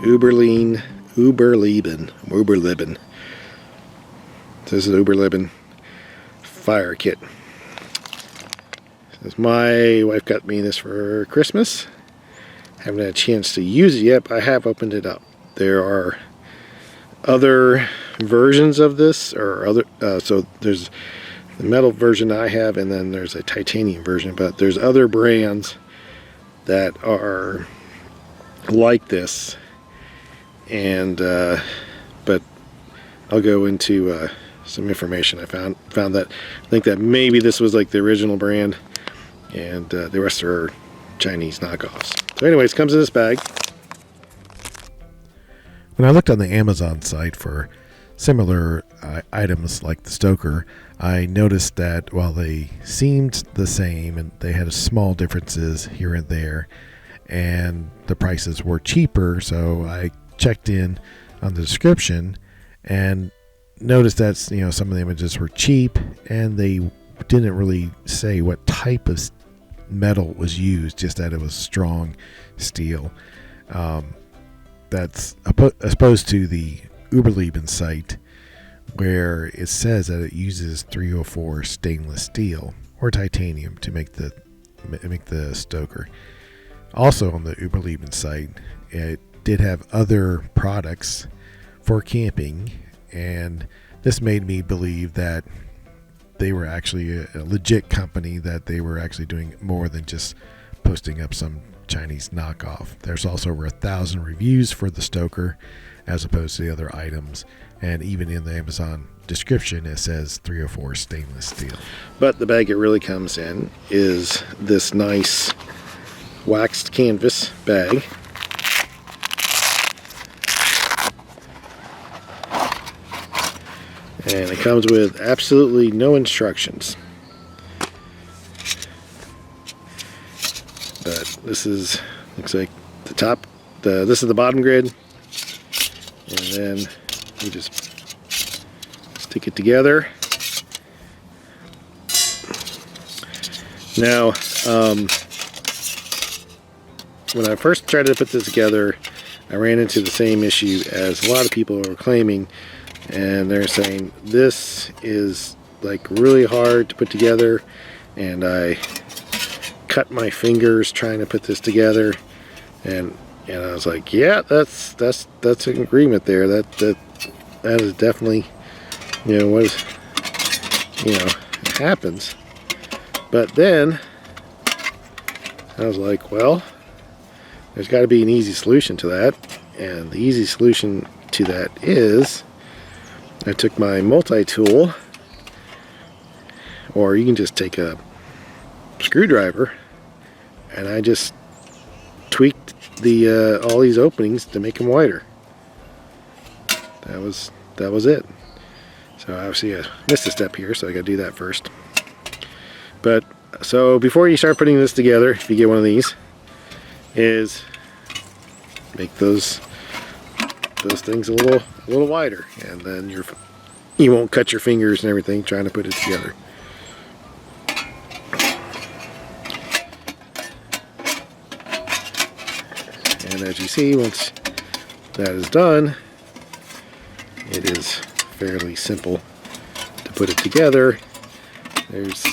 Überleben. This is Überleben fire kit. Since my wife got me this for Christmas, haven't had a chance to use it yet, but I have opened it up. There are other versions of this, or other. So there's the metal version I have, and then there's a titanium version. But there's other brands that are like this, and but I'll go into some information I found that I think that maybe this was like the original brand, and the rest are Chinese knockoffs. So anyways, it comes in this bag. When I looked on the Amazon site for similar items like the Stoker, I noticed that while they seemed the same and they had small differences here and there, and the prices were cheaper, so I checked in on the description and noticed that some of the images were cheap, and they didn't really say what type of metal was used, just that it was strong steel. That's opposed to the Überleben site, where it says that it uses 304 stainless steel or titanium to make the Stoker. Also on the Überleben site, it did have other products for camping, and this made me believe that they were actually a legit company, that they were actually doing more than just posting up some Chinese knockoff. There's also over 1,000 reviews for the Stoker as opposed to the other items, and even in the Amazon description it says 304 stainless steel. But the bag it really comes in is this nice waxed canvas bag. And it comes with absolutely no instructions. But this looks like the top, this is the bottom grid. And then you just stick it together. Now, when I first tried to put this together, I ran into the same issue as a lot of people were claiming, and they're saying this is like really hard to put together, and I cut my fingers trying to put this together, and I was like, yeah, that's an agreement there. That is definitely, what is, it happens. But then I was like, well, there's got to be an easy solution to that, and the easy solution to that is I took my multi-tool, or you can just take a screwdriver, and I just tweaked the all these openings to make them wider. That was it. So obviously I missed a step here, so I got to do that first. But so before you start putting this together, if you get one of these, is make those things a little wider, and then you won't cut your fingers and everything trying to put it together. And as you see, once that is done, it is fairly simple to put it together. There's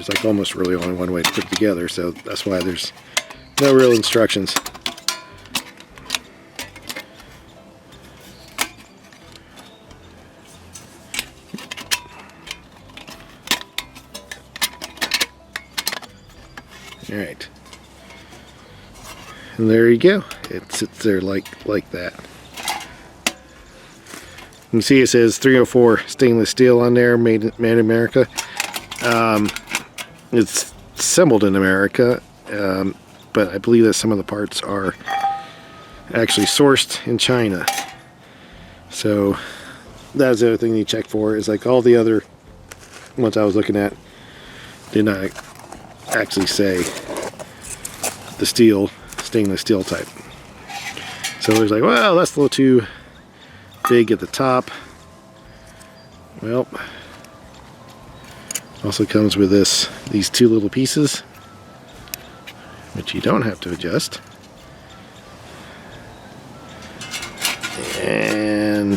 like almost really only one way to put it together, so that's why there's no real instructions. Alright, and there you go. It sits there like that. You can see it says 304 stainless steel on there, made in America. It's assembled in America, but I believe that some of the parts are actually sourced in China. So that's the other thing you check for, is like all the other ones I was looking at did not actually say the stainless steel type. So it was like, well, that's a little too big at the top. Well, also comes with these two little pieces. which you don't have to adjust. And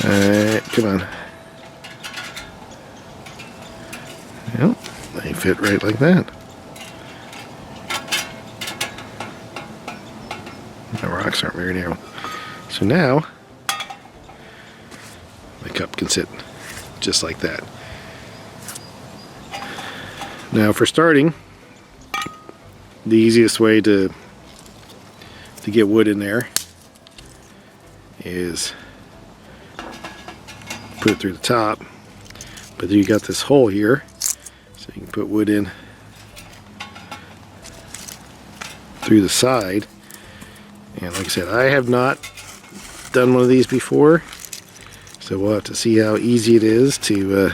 alright, come on. Yep, they fit right like that. The rocks aren't very narrow. So now the cup can sit just like that. Now for starting, the easiest way to get wood in there is put it through the top, but then you got this hole here, so you can put wood in through the side. And like I said, I have not done one of these before, so we'll have to see how easy it is to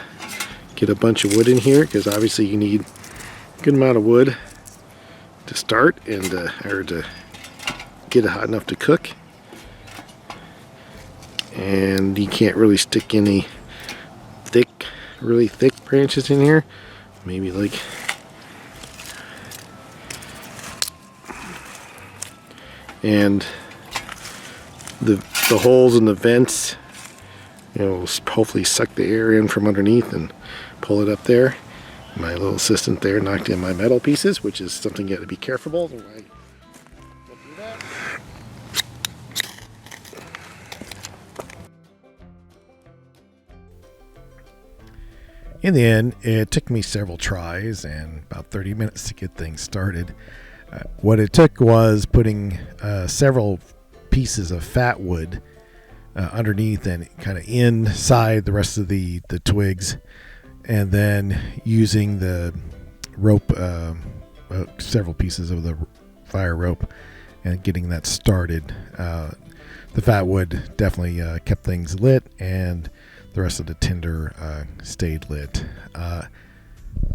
get a bunch of wood in here, because obviously you need a good amount of wood to start and or to get it hot enough to cook. And you can't really stick any really thick branches in here. Maybe like and the holes in the vents, you know, will hopefully suck the air in from underneath and pull it up there. My little assistant there knocked in my metal pieces, which is something you got to be careful of. In the end, it took me several tries and about 30 minutes to get things started. What it took was putting several pieces of fat wood underneath and kind of inside the rest of the twigs, and then using the rope, several pieces of the fire rope, and getting that started. The fat wood definitely kept things lit, and the rest of the tinder stayed lit.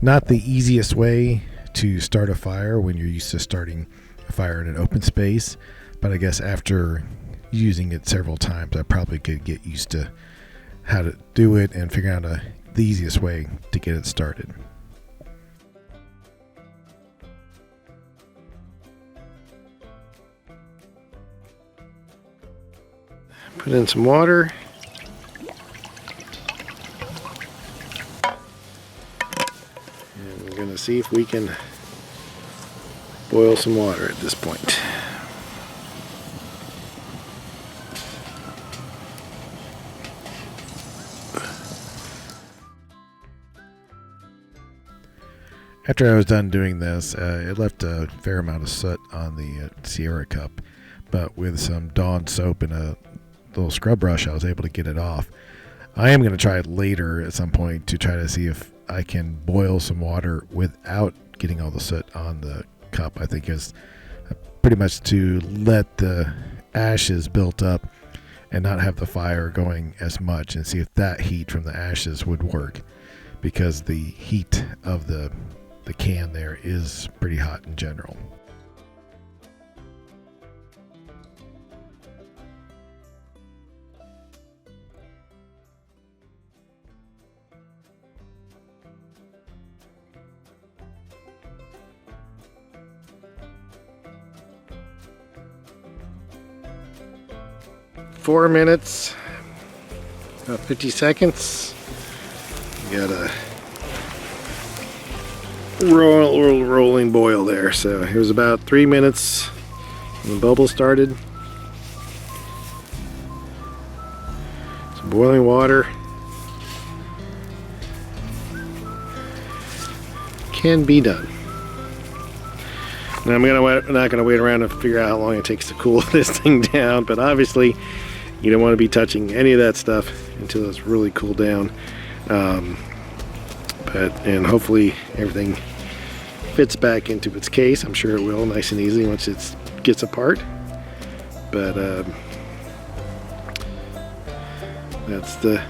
Not the easiest way to start a fire when you're used to starting a fire in an open space, but I guess after using it several times, I probably could get used to how to do it and figure out the easiest way to get it started. Put in some water. And we're going to see if we can boil some water at this point. After I was done doing this, it left a fair amount of soot on the Sierra cup, but with some Dawn soap and a little scrub brush, I was able to get it off. I am going to try it later at some point to try to see if I can boil some water without getting all the soot on the cup. I think it's pretty much to let the ashes build up and not have the fire going as much, and see if that heat from the ashes would work, because the heat of the can there is pretty hot in general. Four minutes, about 50 seconds. You got a rolling boil there. So it was about 3 minutes when the bubble started. Some boiling water. Can be done. Now I'm not gonna wait around and figure out how long it takes to cool this thing down, but obviously you don't want to be touching any of that stuff until it's really cooled down. And hopefully everything fits back into its case. I'm sure it will, nice and easy once it gets apart. But that's the